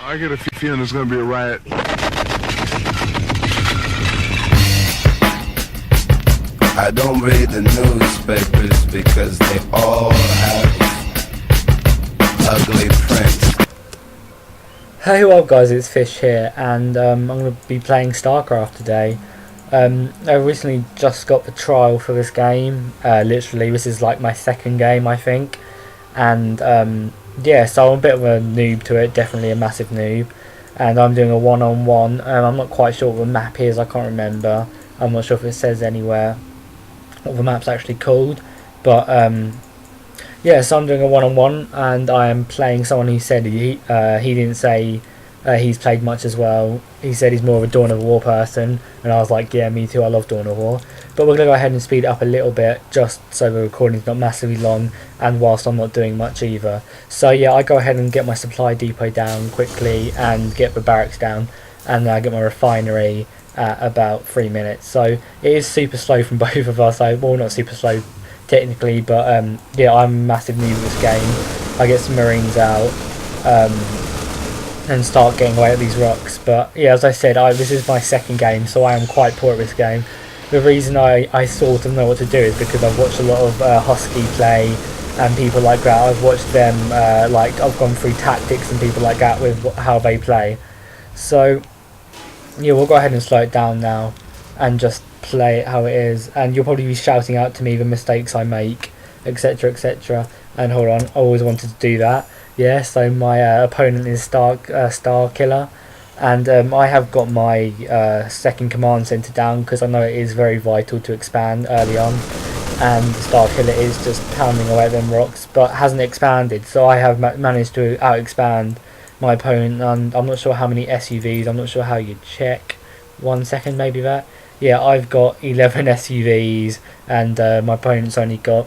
I get a feeling there's gonna be a riot. I don't read the newspapers because they all have ugly prints. Hey, well guys, it's Fish here, and I'm going to be playing StarCraft today. I recently just got the trial for this game. Literally, this is like my second game, I think. And yeah, so I'm a bit of a noob to it, definitely a massive noob. And I'm doing a one-on-one. I'm not quite sure what the map is, I can't remember. I'm not sure if it says anywhere what the map's actually called. But yeah, so I'm doing a one-on-one, and I am playing someone who said he didn't say he's played much as well. He said he's more of a Dawn of War person, and I was like, yeah, me too, I love Dawn of War. But we're going to go ahead and speed it up a little bit, just so the recording's not massively long, and whilst I'm not doing much either. So yeah, I go ahead and get my supply depot down quickly, and get the barracks down, and then I get my refinery at about 3 minutes. So it is super slow from both of us. Well, not super slow technically, but yeah, I'm a massive noob at this game. I get some marines out and start getting away at these rocks. But yeah, as I said, this is my second game, so I am quite poor at this game. The reason I sort of know what to do is because I've watched a lot of Husky play and people like that. I've watched them, like I've gone through tactics and people like that with how they play. So yeah, we'll go ahead and slow it down now and just play it how it is, and you'll probably be shouting out to me the mistakes I make, etc, etc. And hold on, I always wanted to do that. Yeah, so my opponent is Star Killer, and I have got my second command center down because I know it is very vital to expand early on, and Star Killer is just pounding away at them rocks but hasn't expanded, so I have managed to out expand my opponent. And I'm not sure how many SUVs, I'm not sure how you check. 1 second, maybe that. Yeah, I've got 11 SUVs, and my opponent's only got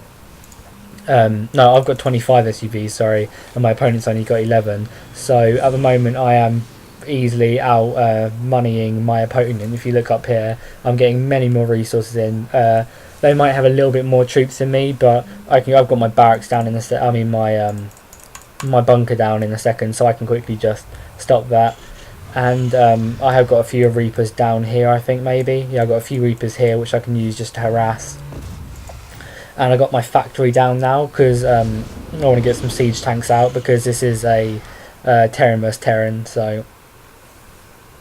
no, I've got 25 SUVs, sorry, and my opponent's only got 11. So at the moment I am easily out moneying my opponent. If you look up here, I'm getting many more resources in. They might have a little bit more troops than me, but I've got my barracks down in the my bunker down in a second, so I can quickly just stop that. And I have got a few Reapers down here, I think, maybe. Yeah, I've got a few Reapers here which I can use just to harass. And I got my factory down now because I want to get some siege tanks out, because this is a Terran vs Terran, so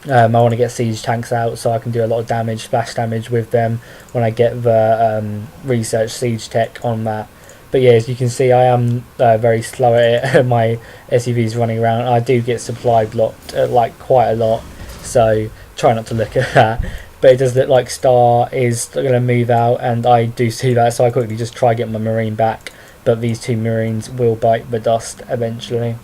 I want to get siege tanks out so I can do a lot of damage, splash damage with them when I get the research siege tech on that. But yeah, as you can see, I am very slow at it. My SUV's running around. I do get supply blocked like quite a lot, so try not to look at that. But it does look like Star is going to move out, and I do see that, so I quickly just try get my marine back. But these two marines will bite the dust eventually.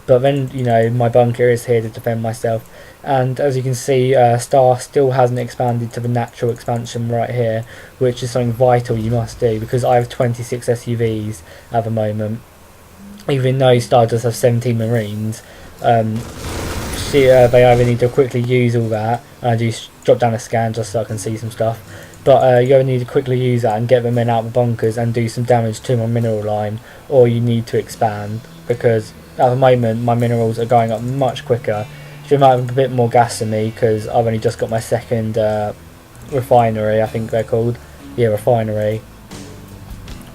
But then, you know, my bunker is here to defend myself. And as you can see, Star still hasn't expanded to the natural expansion right here, which is something vital you must do, because I have 26 SUVs at the moment. Even though Star does have 17 marines, they either need to quickly use all that, and I do drop down a scan just so I can see some stuff, but you either need to quickly use that and get the men out of the bunkers and do some damage to my mineral line, or you need to expand, because at the moment my minerals are going up much quicker. You might have a bit more gas than me because I've only just got my second refinery, I think they're called. Yeah, refinery.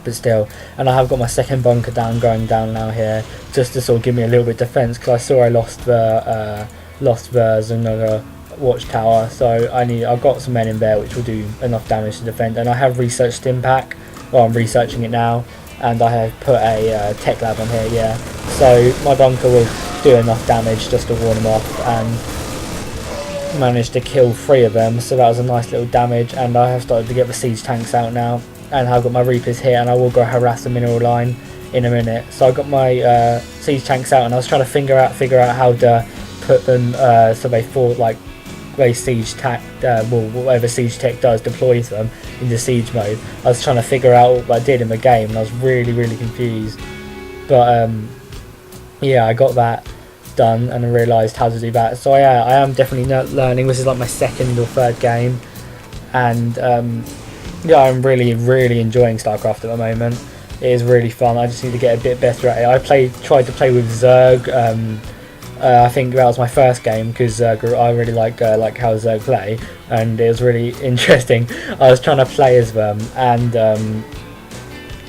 But still, and I have got my second bunker going down now here, just to sort of give me a little bit of defence, because I saw I lost the Zanora watchtower, so I've got some men in there which will do enough damage to defend. And I have researched stim pack, well, I'm researching it now, and I have put a tech lab on here, yeah. So my bunker will do enough damage just to warn them off, and managed to kill 3 of them, so that was a nice little damage. And I have started to get the siege tanks out now, and I've got my Reapers here, and I will go harass the mineral line in a minute. So I got my siege tanks out, and I was trying to figure out how to put them so they fall like they siege tech, well, whatever siege tech does deploys them into siege mode. I was trying to figure out what I did in the game, and I was really confused. But yeah, I got that done and I realised how to do that. So yeah, I am definitely learning. This is like my second or third game, and yeah, I'm really enjoying StarCraft at the moment. It is really fun. I just need to get a bit better at it. I tried to play with Zerg I think that was my first game because I really like how Zerg play, and it was really interesting. I was trying to play as them, and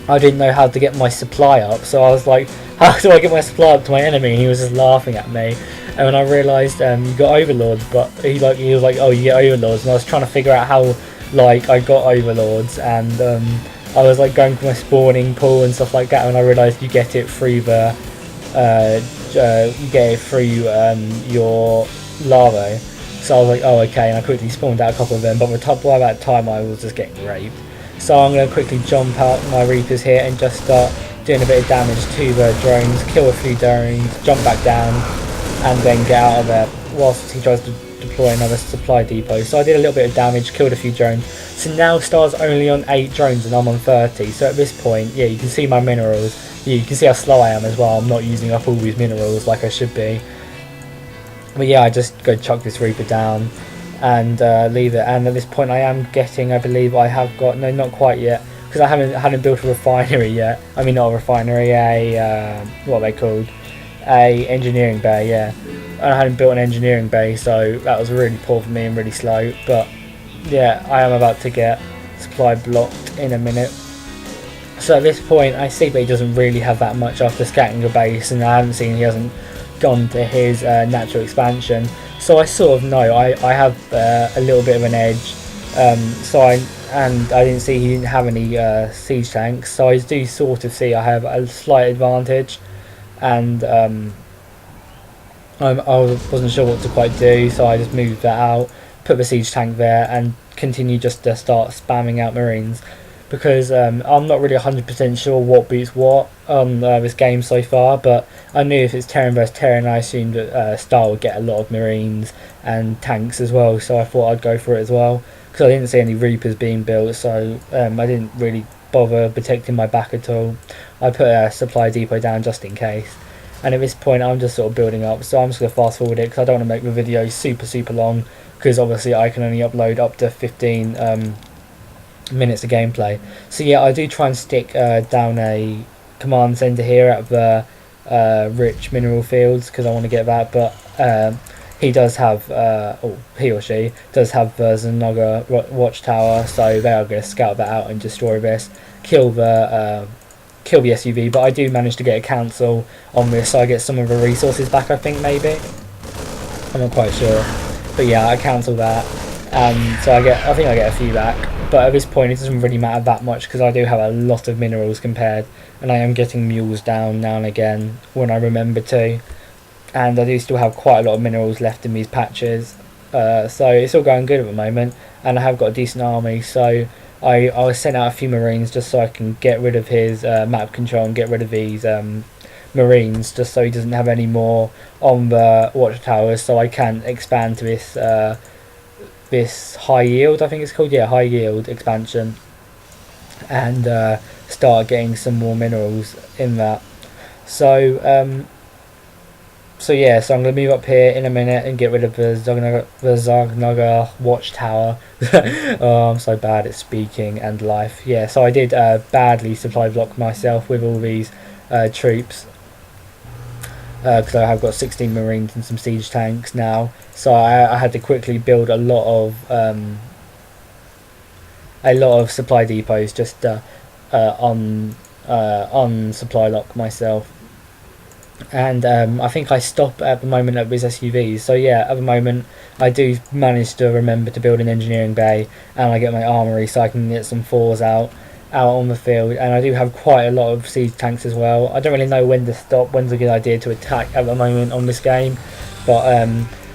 I didn't know how to get my supply up, so I was like, how do I get my supply up to my enemy? And he was just laughing at me. And when I realised you got overlords, but he was like, oh, you get overlords, and I was trying to figure out how like I got overlords, and I was like going for my spawning pool and stuff like that, and I realised you get it through the your larvae. So I was like, oh, okay, and I quickly spawned out a couple of them, but by that time I was just getting raped. So I'm going to quickly jump out my Reapers here and just start doing a bit of damage to the drones, kill a few drones, jump back down, and then get out of there whilst he tries to deploy another supply depot. So I did a little bit of damage, killed a few drones. So now Star's only on 8 drones and I'm on 30. So at this point, yeah, you can see my minerals. Yeah, you can see how slow I am as well. I'm not using up all these minerals like I should be. But yeah, I just go chuck this Reaper down and leave it. And at this point I am getting, I believe I have got, no, not quite yet, because I hadn't built a refinery yet. I mean, not a refinery, what are they called? A engineering bay, yeah. I hadn't built an engineering bay, so that was really poor for me and really slow. But yeah, I am about to get supply blocked in a minute. So at this point I see that he doesn't really have that much after scatting the base, and I haven't seen he hasn't gone to his natural expansion. So I sort of know I have a little bit of an edge. I didn't see he didn't have any siege tanks, so I do sort of see I have a slight advantage. And I wasn't sure what to quite do, so I just moved that out, put the siege tank there, and continue just to start spamming out marines, because I'm not really 100% sure what beats what on this game so far, but I knew if it's Terran vs Terran, I assumed that Star would get a lot of marines and tanks as well, so I thought I'd go for it as well, because I didn't see any Reapers being built, so I didn't really bother protecting my back at all. I put a supply depot down just in case. And at this point I'm just sort of building up, so I'm just going to fast forward it because I don't want to make the video super long, because obviously I can only upload up to 15 minutes of gameplay. So yeah, I do try and stick down a command centre here at the rich mineral fields, because I want to get that, but he does have, or he or she does have the Zanaga watchtower, so they are going to scout that out and destroy this, kill the SUV, but I do manage to get a cancel on this, so I get some of the resources back, I think, maybe. I'm not quite sure. But yeah, I cancel that. So I think I get a few back. But at this point it doesn't really matter that much, because I do have a lot of minerals compared, and I am getting mules down now and again when I remember to. And I do still have quite a lot of minerals left in these patches. So it's all going good at the moment, and I have got a decent army, so I sent out a few marines just so I can get rid of his map control and get rid of these marines, just so he doesn't have any more on the watchtowers, so I can expand to this this high yield, I think it's called, yeah, high yield expansion, and start getting some more minerals in that. So yeah, so I'm going to move up here in a minute and get rid of the Zagnaga watchtower. Oh, I'm so bad at speaking and life. Yeah, so I did badly supply block myself with all these troops, because I have got 16 marines and some siege tanks now. So I had to quickly build a lot of supply depots just on supply lock myself. And I think I stop at the moment at these SUVs, so yeah, at the moment I do manage to remember to build an engineering bay, and I get my armory so I can get some fours out on the field, and I do have quite a lot of siege tanks as well. I don't really know when to stop, when's a good idea to attack at the moment on this game, but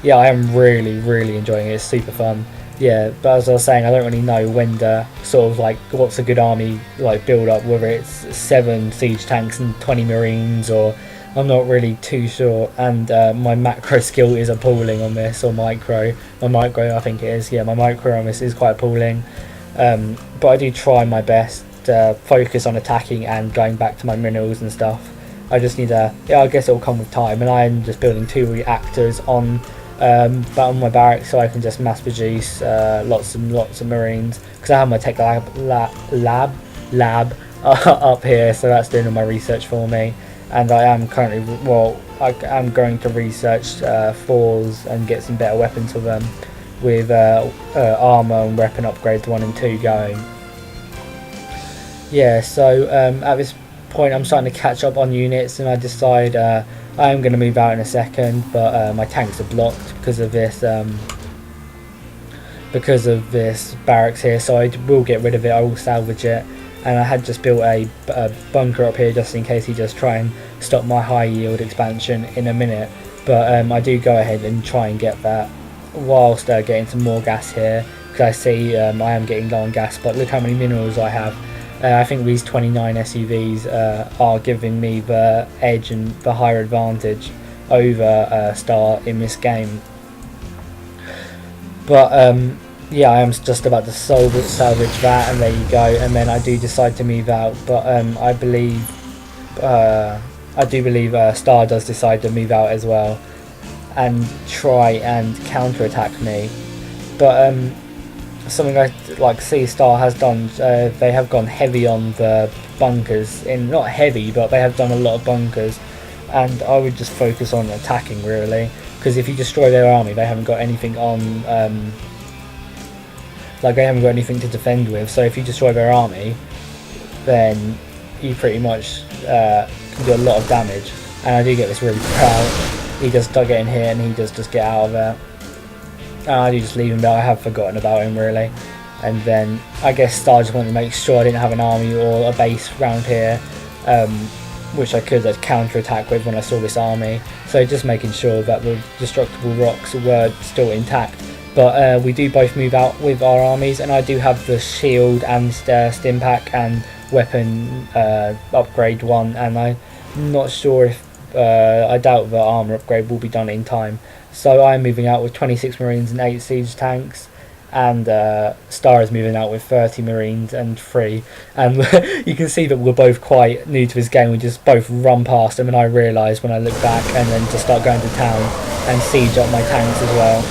yeah, I am really enjoying it. It's super fun. Yeah, but as I was saying, I don't really know when to sort of like what's a good army like build up, whether it's 7 siege tanks and 20 marines, or I'm not really too sure. And my macro skill is appalling on this, or my micro I think it is, yeah, my micro on this is quite appalling, but I do try my best to focus on attacking and going back to my minerals and stuff. I just need yeah, I guess it'll come with time, and I'm just building 2 reactors on my barracks, so I can just mass produce lots of marines, because I have my tech lab up here, so that's doing all my research for me. and I am currently, well, I am going to research 4s and get some better weapons for them, with armor and weapon upgrades 1 and 2 going. Yeah, so at this point I'm starting to catch up on units, and I decide I am going to move out in a second, but my tanks are blocked because of this barracks here, so I will get rid of it. I will salvage it, and I had just built a bunker up here just in case he does try and stop my high yield expansion in a minute, but I do go ahead and try and get that whilst getting some more gas here, because I see I am getting low on gas, but look how many minerals I have. I think these 29 SUVs are giving me the edge and the higher advantage over Star in this game. But yeah, I am just about to salvage that, and there you go. And then I do decide to move out, but I do believe Star does decide to move out as well and try and counter-attack me. But something I like see Star has done, they have gone heavy on the bunkers, not heavy, but they have done a lot of bunkers, and I would just focus on attacking really, because if you destroy their army, they haven't got anything on, they haven't got anything to defend with. So if you destroy their army, then you pretty much can do a lot of damage. And I do get this really proud. He does get in here, and he does just get out of there. I do just leave him there. I have forgotten about him really. And then I guess Star just wanted to make sure I didn't have an army or a base around here, which I could counter-attack with when I saw this army. So just making sure that the destructible rocks were still intact. But we do both move out with our armies, and I do have the shield and stim pack and weapon upgrade 1, and I'm not sure if I doubt the armor upgrade will be done in time. So I'm moving out with 26 marines and 8 siege tanks, and Star is moving out with 30 marines and 3. And you can see that we're both quite new to this game. We just both run past them, and I realise when I look back, and then to start going to town and siege up my tanks as well.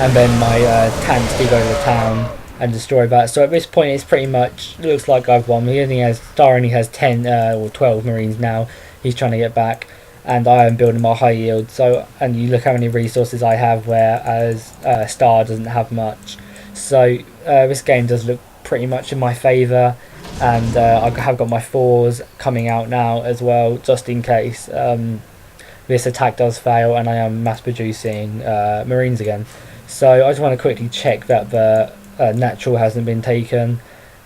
And then my tanks do go to the town and destroy that. So at this point it's pretty much, looks like I've won. Star only has 10 or 12 marines now. He's trying to get back, and I am building my high yield. So, and you look how many resources I have, whereas Star doesn't have much. So this game does look pretty much in my favour, and I have got my 4s coming out now as well, just in case this attack does fail and I am mass producing marines again. So I just want to quickly check that the natural hasn't been taken,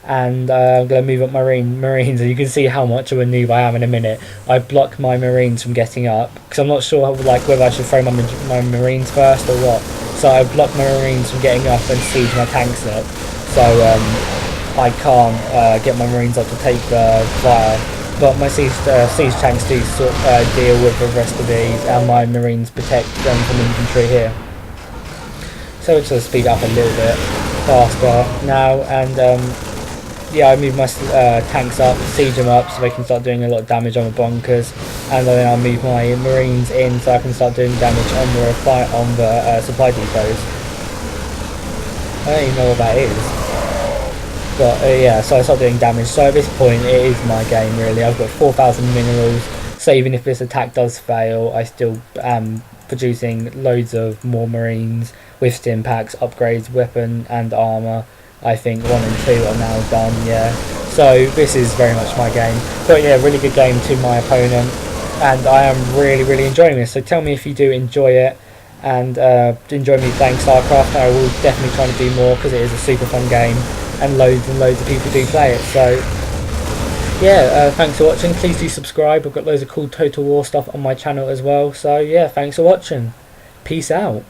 and I'm going to move up my marines, and you can see how much of a noob I am in a minute. I block my marines from getting up, because I'm not sure whether I should throw my marines first or what. So I block my marines from getting up and siege my tanks up, so I can't get my marines up to take the fire. But my siege tanks do deal with the rest of these, and my marines protect them from infantry here. So it's going to speed up a little bit faster now, and yeah, I move my tanks up, siege them up so they can start doing a lot of damage on the bunkers, and then I'll move my marines in so I can start doing damage on the supply depots. I don't even know what that is, but yeah, so I start doing damage. So at this point it is my game really. I've got 4,000 minerals, so even if this attack does fail, I still am producing loads of more marines with stim packs, upgrades, weapon and armor. I think 1 and 2 are now done, yeah. So this is very much my game. But yeah, really good game to my opponent, and I am really enjoying this. So tell me if you do enjoy it, and enjoy me playing StarCraft. I will definitely try to do more, because it is a super fun game, and loads of people do play it. So yeah, thanks for watching. Please do subscribe. I've got loads of cool Total War stuff on my channel as well. So yeah, thanks for watching. Peace out.